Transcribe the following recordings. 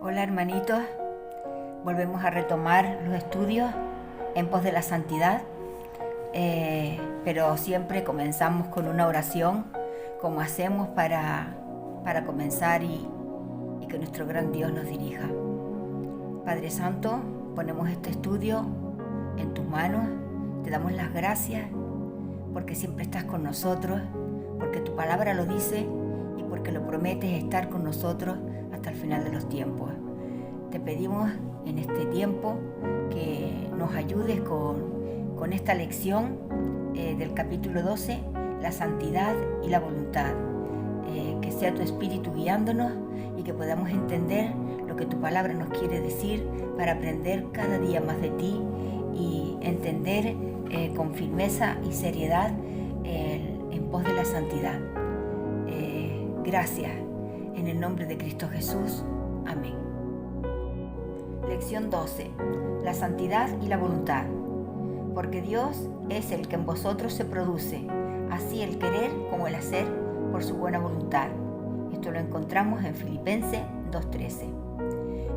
Hola hermanitos, volvemos a retomar los estudios en pos de la santidad, pero siempre comenzamos con una oración, como hacemos para comenzar y que nuestro gran Dios nos dirija. Padre Santo, ponemos este estudio en tus manos, te damos las gracias porque siempre estás con nosotros, porque tu palabra lo dice y porque lo prometes estar con nosotros hasta el final de los tiempos. Te pedimos en este tiempo que nos ayudes con esta lección del capítulo 12, la santidad y la voluntad. Que sea tu espíritu guiándonos y que podamos entender lo que tu palabra nos quiere decir para aprender cada día más de ti y entender con firmeza y seriedad en pos de la santidad. Gracias. En el nombre de Cristo Jesús. Amén. Lección 12. La santidad y la voluntad. Porque Dios es el que en vosotros se produce, así el querer como el hacer, por su buena voluntad. Esto lo encontramos en Filipenses 2:13.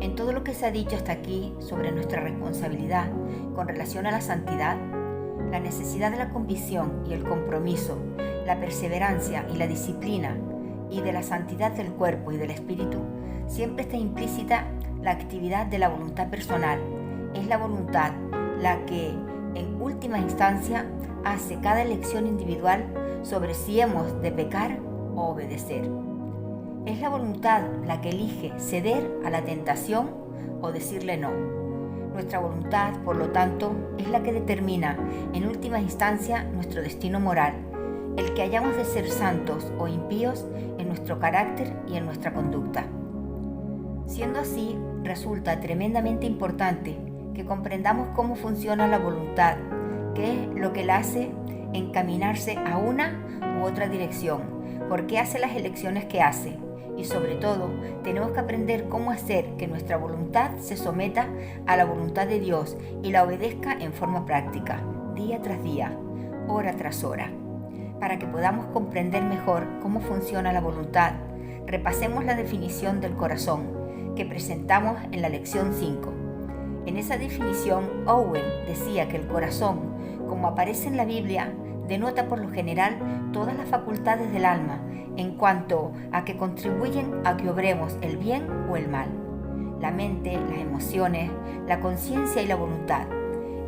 En todo lo que se ha dicho hasta aquí sobre nuestra responsabilidad con relación a la santidad, la necesidad de la convicción y el compromiso, la perseverancia y la disciplina, y de la santidad del cuerpo y del espíritu, siempre está implícita la actividad de la voluntad personal. Es la voluntad la que, en última instancia, hace cada elección individual sobre si hemos de pecar o obedecer. Es la voluntad la que elige ceder a la tentación o decirle no. Nuestra voluntad, por lo tanto, es la que determina, en última instancia, nuestro destino moral, el que hayamos de ser santos o impíos en nuestro carácter y en nuestra conducta. Siendo así, resulta tremendamente importante que comprendamos cómo funciona la voluntad, qué es lo que la hace encaminarse a una u otra dirección, por qué hace las elecciones que hace, y sobre todo, tenemos que aprender cómo hacer que nuestra voluntad se someta a la voluntad de Dios y la obedezca en forma práctica, día tras día, hora tras hora. Para que podamos comprender mejor cómo funciona la voluntad, repasemos la definición del corazón que presentamos en la lección 5. En esa definición, Owen decía que el corazón, como aparece en la Biblia, denota por lo general todas las facultades del alma en cuanto a que contribuyen a que obremos el bien o el mal. La mente, las emociones, la conciencia y la voluntad.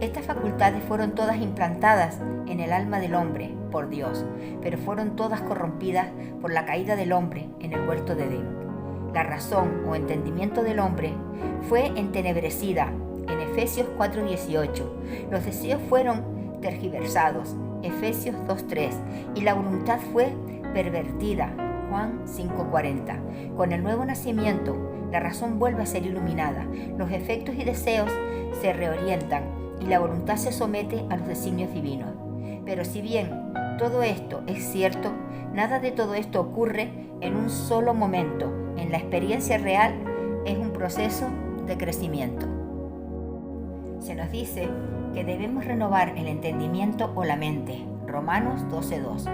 Estas facultades fueron todas implantadas en el alma del hombre por Dios, pero fueron todas corrompidas por la caída del hombre en el huerto de Edén. La razón o entendimiento del hombre fue entenebrecida en Efesios 4:18. Los deseos fueron tergiversados, Efesios 2:3, y la voluntad fue pervertida, Juan 5:40. Con el nuevo nacimiento, la razón vuelve a ser iluminada, los efectos y deseos se reorientan y la voluntad se somete a los designios divinos. Pero si bien todo esto es cierto, nada de todo esto ocurre en un solo momento. En la experiencia real es un proceso de crecimiento. Se nos dice que debemos renovar el entendimiento o la mente, Romanos 12:2.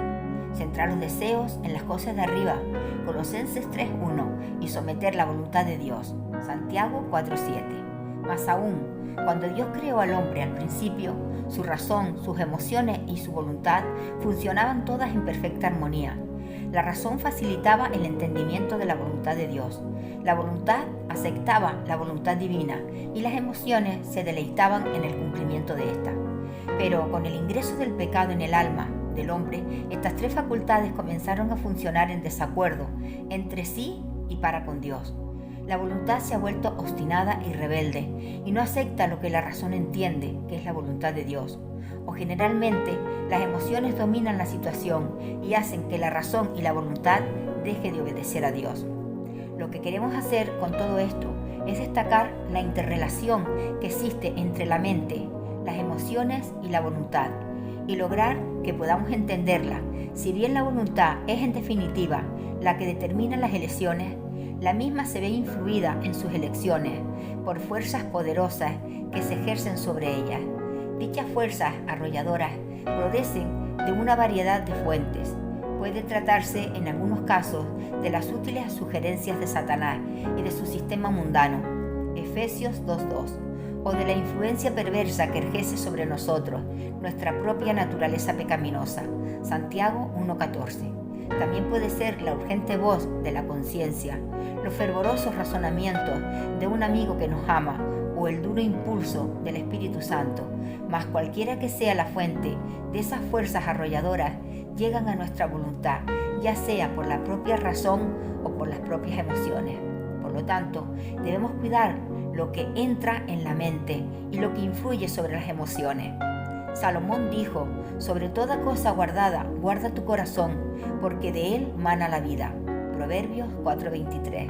Centrar los deseos en las cosas de arriba, Colosenses 3:1, y someter la voluntad de Dios, Santiago 4:7. Más aún, cuando Dios creó al hombre al principio, su razón, sus emociones y su voluntad funcionaban todas en perfecta armonía. La razón facilitaba el entendimiento de la voluntad de Dios. La voluntad aceptaba la voluntad divina y las emociones se deleitaban en el cumplimiento de esta. Pero con el ingreso del pecado en el alma del hombre, estas tres facultades comenzaron a funcionar en desacuerdo entre sí y para con Dios. La voluntad se ha vuelto obstinada y rebelde y no acepta lo que la razón entiende que es la voluntad de Dios. O generalmente las emociones dominan la situación y hacen que la razón y la voluntad deje de obedecer a Dios. Lo que queremos hacer con todo esto es destacar la interrelación que existe entre la mente, las emociones y la voluntad y lograr que podamos entenderla. Si bien la voluntad es en definitiva la que determina las elecciones, la misma se ve influida en sus elecciones por fuerzas poderosas que se ejercen sobre ellas. Dichas fuerzas arrolladoras proceden de una variedad de fuentes. Puede tratarse en algunos casos de las útiles sugerencias de Satanás y de su sistema mundano, Efesios 2:2, o de la influencia perversa que ejerce sobre nosotros, nuestra propia naturaleza pecaminosa, Santiago 1:14. También puede ser la urgente voz de la conciencia, los fervorosos razonamientos de un amigo que nos ama o el duro impulso del Espíritu Santo, mas cualquiera que sea la fuente de esas fuerzas arrolladoras llegan a nuestra voluntad, ya sea por la propia razón o por las propias emociones. Por lo tanto, debemos cuidar lo que entra en la mente y lo que influye sobre las emociones. Salomón dijo: sobre toda cosa guardada, guarda tu corazón, porque de él mana la vida. Proverbios 4:23.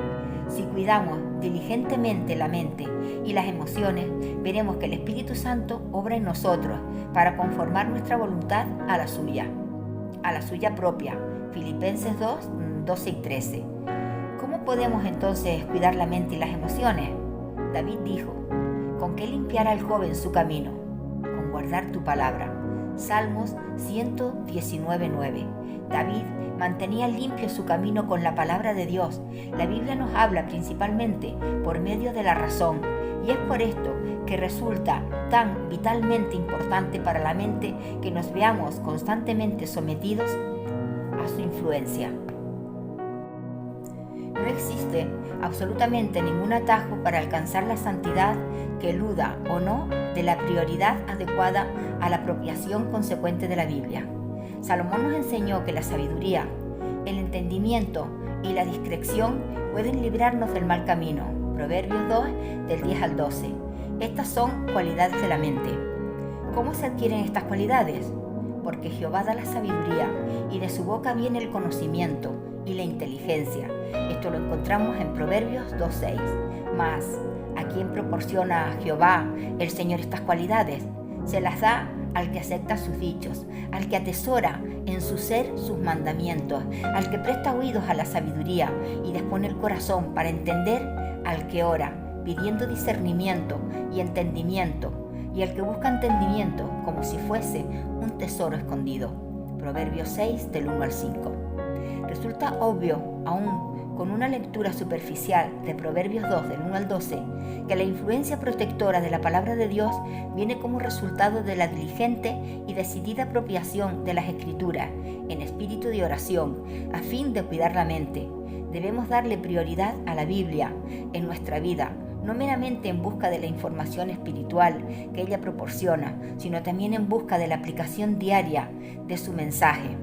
Si cuidamos diligentemente la mente y las emociones, veremos que el Espíritu Santo obra en nosotros para conformar nuestra voluntad a la suya propia. Filipenses 2:12 y 13. ¿Cómo podemos entonces cuidar la mente y las emociones? David dijo: ¿con qué limpiará el joven su camino? Con guardar tu palabra. Salmos 119:9. David mantenía limpio su camino con la palabra de Dios. La Biblia nos habla principalmente por medio de la razón, y es por esto que resulta tan vitalmente importante para la mente que nos veamos constantemente sometidos a su influencia. No existe absolutamente ningún atajo para alcanzar la santidad que eluda o no de la prioridad adecuada a la apropiación consecuente de la Biblia. Salomón nos enseñó que la sabiduría, el entendimiento y la discreción pueden librarnos del mal camino. Proverbios 2, del 10 al 12. Estas son cualidades de la mente. ¿Cómo se adquieren estas cualidades? Porque Jehová da la sabiduría y de su boca viene el conocimiento y la inteligencia. Esto lo encontramos en Proverbios 2:6. Mas, ¿a quién proporciona Jehová, el Señor, estas cualidades? Se las da al que acepta sus dichos, al que atesora en su ser sus mandamientos, al que presta oídos a la sabiduría y dispone el corazón para entender, al que ora, pidiendo discernimiento y entendimiento, y al que busca entendimiento como si fuese un tesoro escondido. Proverbios 6, del 1 al 5. Resulta obvio, aún con una lectura superficial de Proverbios 2, del 1 al 12, que la influencia protectora de la palabra de Dios viene como resultado de la diligente y decidida apropiación de las Escrituras en espíritu de oración, a fin de cuidar la mente. Debemos darle prioridad a la Biblia en nuestra vida, no meramente en busca de la información espiritual que ella proporciona, sino también en busca de la aplicación diaria de su mensaje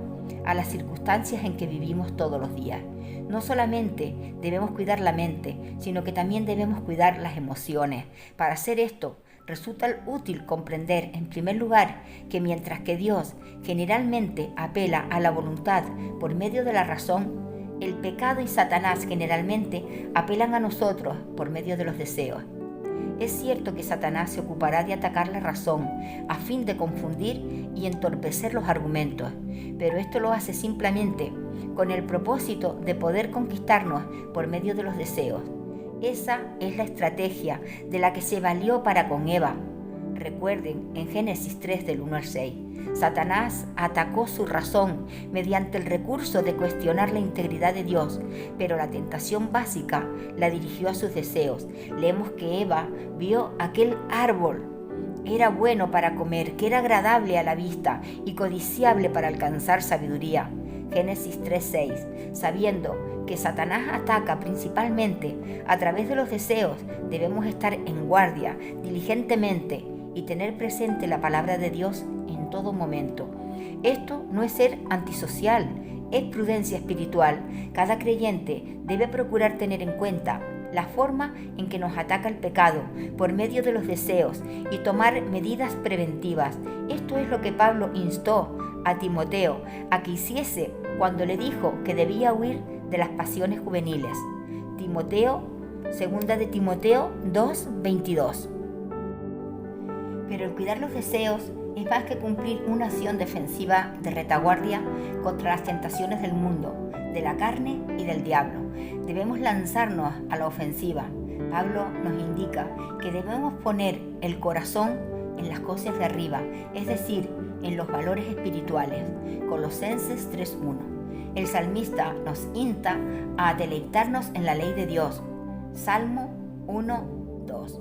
a las circunstancias en que vivimos todos los días. No solamente debemos cuidar la mente, sino que también debemos cuidar las emociones. Para hacer esto, resulta útil comprender, en primer lugar, que mientras que Dios generalmente apela a la voluntad por medio de la razón, el pecado y Satanás generalmente apelan a nosotros por medio de los deseos. Es cierto que Satanás se ocupará de atacar la razón a fin de confundir y entorpecer los argumentos, pero esto lo hace simplemente con el propósito de poder conquistarnos por medio de los deseos. Esa es la estrategia de la que se valió para con Eva. Recuerden, en Génesis 3, del 1 al 6, Satanás atacó su razón mediante el recurso de cuestionar la integridad de Dios, pero la tentación básica la dirigió a sus deseos. Leemos que Eva vio aquel árbol, era bueno para comer, que era agradable a la vista y codiciable para alcanzar sabiduría. Génesis 3:6. Sabiendo que Satanás ataca principalmente a través de los deseos, debemos estar en guardia diligentemente y tener presente la palabra de Dios en todo momento. Esto no es ser antisocial, es prudencia espiritual. Cada creyente debe procurar tener en cuenta la forma en que nos ataca el pecado por medio de los deseos y tomar medidas preventivas. Esto es lo que Pablo instó a Timoteo a que hiciese cuando le dijo que debía huir de las pasiones juveniles. Segunda de Timoteo 2:22. Pero el cuidar los deseos es más que cumplir una acción defensiva de retaguardia contra las tentaciones del mundo, de la carne y del diablo. Debemos lanzarnos a la ofensiva. Pablo nos indica que debemos poner el corazón en las cosas de arriba, es decir, en los valores espirituales. Colosenses 3:1. El salmista nos insta a deleitarnos en la ley de Dios. Salmo 1:2.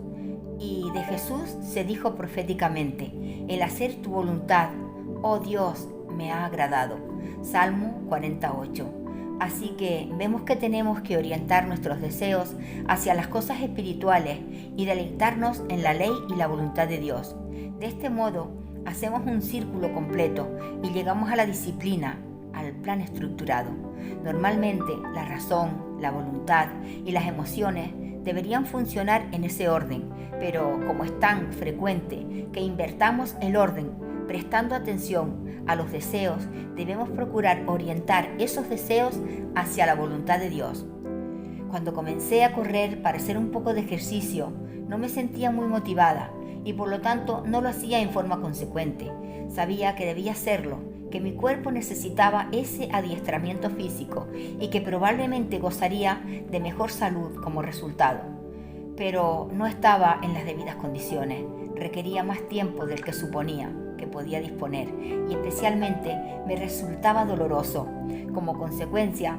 Y de Jesús se dijo proféticamente: el hacer tu voluntad, oh Dios, me ha agradado. Salmo 48. Así que vemos que tenemos que orientar nuestros deseos hacia las cosas espirituales y deleitarnos en la ley y la voluntad de Dios. De este modo, hacemos un círculo completo y llegamos a la disciplina, al plan estructurado. Normalmente, la razón, la voluntad y las emociones deberían funcionar en ese orden, pero como es tan frecuente que invertamos el orden, prestando atención a los deseos, debemos procurar orientar esos deseos hacia la voluntad de Dios. Cuando comencé a correr para hacer un poco de ejercicio, no me sentía muy motivada y por lo tanto no lo hacía en forma consecuente. Sabía que debía hacerlo, que mi cuerpo necesitaba ese adiestramiento físico y que probablemente gozaría de mejor salud como resultado. Pero no estaba en las debidas condiciones, requería más tiempo del que suponía que podía disponer y especialmente me resultaba doloroso. Como consecuencia,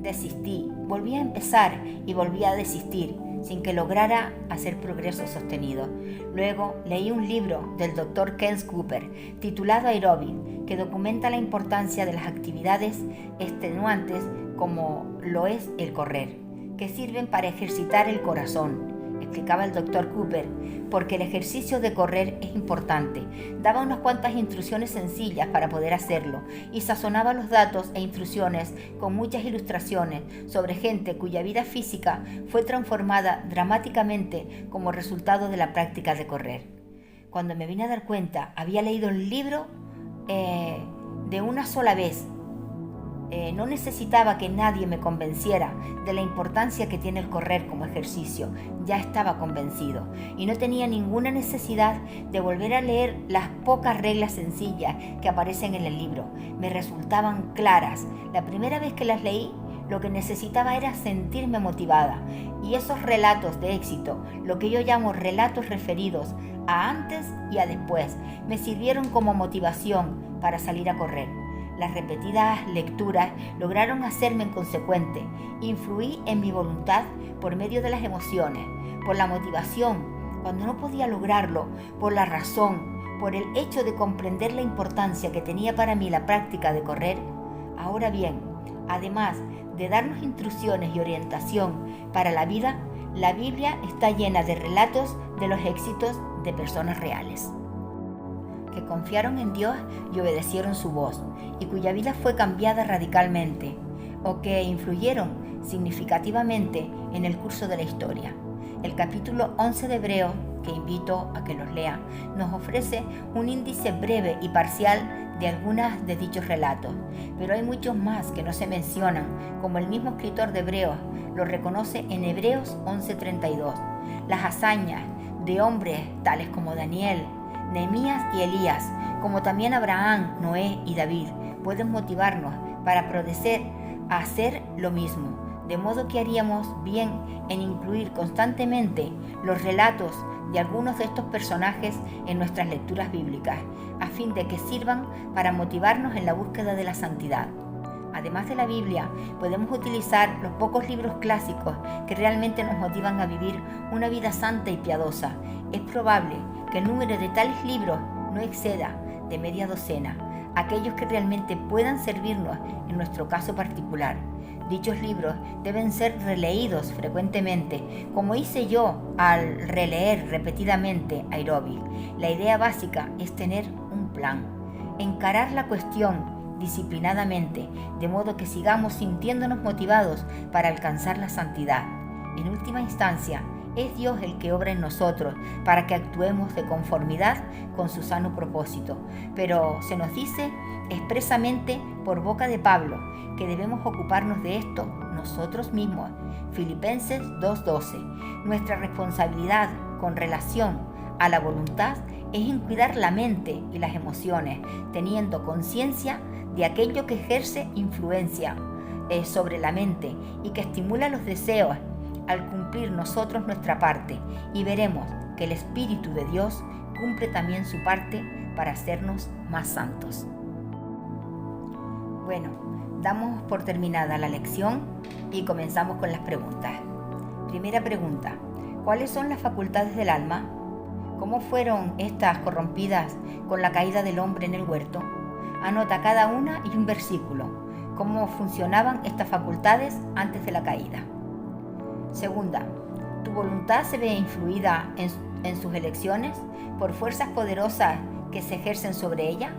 desistí, volví a empezar y volví a desistir sin que lograra hacer progreso sostenido. Luego leí un libro del Dr. Ken Cooper titulado Aeróbic, que documenta la importancia de las actividades extenuantes como lo es el correr, que sirven para ejercitar el corazón. Explicaba el Dr. Cooper, porque el ejercicio de correr es importante. Daba unas cuantas instrucciones sencillas para poder hacerlo y sazonaba los datos e instrucciones con muchas ilustraciones sobre gente cuya vida física fue transformada dramáticamente como resultado de la práctica de correr. Cuando me vine a dar cuenta, había leído el libro de una sola vez. No necesitaba que nadie me convenciera de la importancia que tiene el correr como ejercicio. Ya estaba convencido y no tenía ninguna necesidad de volver a leer las pocas reglas sencillas que aparecen en el libro. Me resultaban claras. La primera vez que las leí, lo que necesitaba era sentirme motivada. Y esos relatos de éxito, lo que yo llamo relatos referidos a antes y a después, me sirvieron como motivación para salir a correr. Las repetidas lecturas lograron hacerme consecuente. Influí en mi voluntad por medio de las emociones, por la motivación, cuando no podía lograrlo, por la razón, por el hecho de comprender la importancia que tenía para mí la práctica de correr. Ahora bien, además de darnos instrucciones y orientación para la vida, la Biblia está llena de relatos de los éxitos de personas reales, que confiaron en Dios y obedecieron su voz, y cuya vida fue cambiada radicalmente, o que influyeron significativamente en el curso de la historia. El capítulo 11 de Hebreos, que invito a que los lean, nos ofrece un índice breve y parcial de algunas de dichos relatos, pero hay muchos más que no se mencionan, como el mismo escritor de Hebreos lo reconoce en Hebreos 11:32. Las hazañas de hombres tales como Daniel, Nehemías y Elías, como también Abraham, Noé y David, pueden motivarnos para proceder a hacer lo mismo, de modo que haríamos bien en incluir constantemente los relatos de algunos de estos personajes en nuestras lecturas bíblicas, a fin de que sirvan para motivarnos en la búsqueda de la santidad. Además de la Biblia, podemos utilizar los pocos libros clásicos que realmente nos motivan a vivir una vida santa y piadosa. Es probable que el número de tales libros no exceda de media docena, aquellos que realmente puedan servirnos en nuestro caso particular. Dichos libros deben ser releídos frecuentemente, como hice yo al releer repetidamente Aeróbic. La idea básica es tener un plan, encarar la cuestión disciplinadamente, de modo que sigamos sintiéndonos motivados para alcanzar la santidad. En última instancia, es Dios el que obra en nosotros para que actuemos de conformidad con su sano propósito. Pero se nos dice expresamente por boca de Pablo que debemos ocuparnos de esto nosotros mismos. Filipenses 2:12. Nuestra responsabilidad con relación a la voluntad es en cuidar la mente y las emociones, teniendo conciencia de aquello que ejerce influencia sobre la mente y que estimula los deseos al cumplir nosotros nuestra parte, y veremos que el Espíritu de Dios cumple también su parte para hacernos más santos. Bueno, damos por terminada la lección y comenzamos con las preguntas. Primera pregunta: ¿cuáles son las facultades del alma? ¿Cómo fueron estas corrompidas con la caída del hombre en el huerto? Anota cada una y un versículo. ¿Cómo funcionaban estas facultades antes de la caída? Segunda: ¿tu voluntad se ve influida en sus elecciones por fuerzas poderosas que se ejercen sobre ella?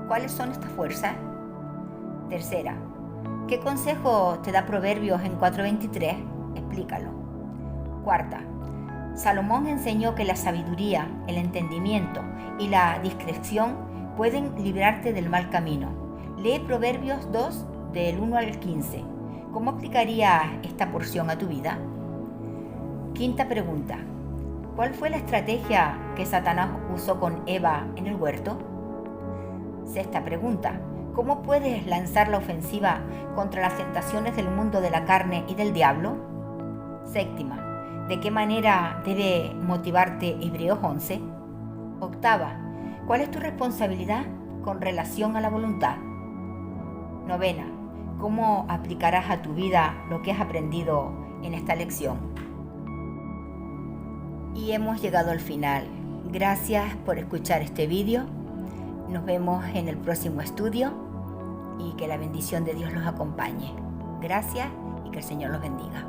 ¿Cuáles son estas fuerzas? Tercera: ¿qué consejo te da Proverbios en 4:23? Explícalo. Cuarta: Salomón enseñó que la sabiduría, el entendimiento y la discreción pueden librarte del mal camino. Lee Proverbios 2, del 1 al 15. ¿Cómo aplicarías esta porción a tu vida? Quinta pregunta: ¿cuál fue la estrategia que Satanás usó con Eva en el huerto? Sexta pregunta: ¿cómo puedes lanzar la ofensiva contra las tentaciones del mundo de la carne y del diablo? Séptima: ¿de qué manera debe motivarte Hebreos 11? Octava: ¿cuál es tu responsabilidad con relación a la voluntad? Novena: ¿cómo aplicarás a tu vida lo que has aprendido en esta lección? Y hemos llegado al final. Gracias por escuchar este vídeo. Nos vemos en el próximo estudio y que la bendición de Dios los acompañe. Gracias y que el Señor los bendiga.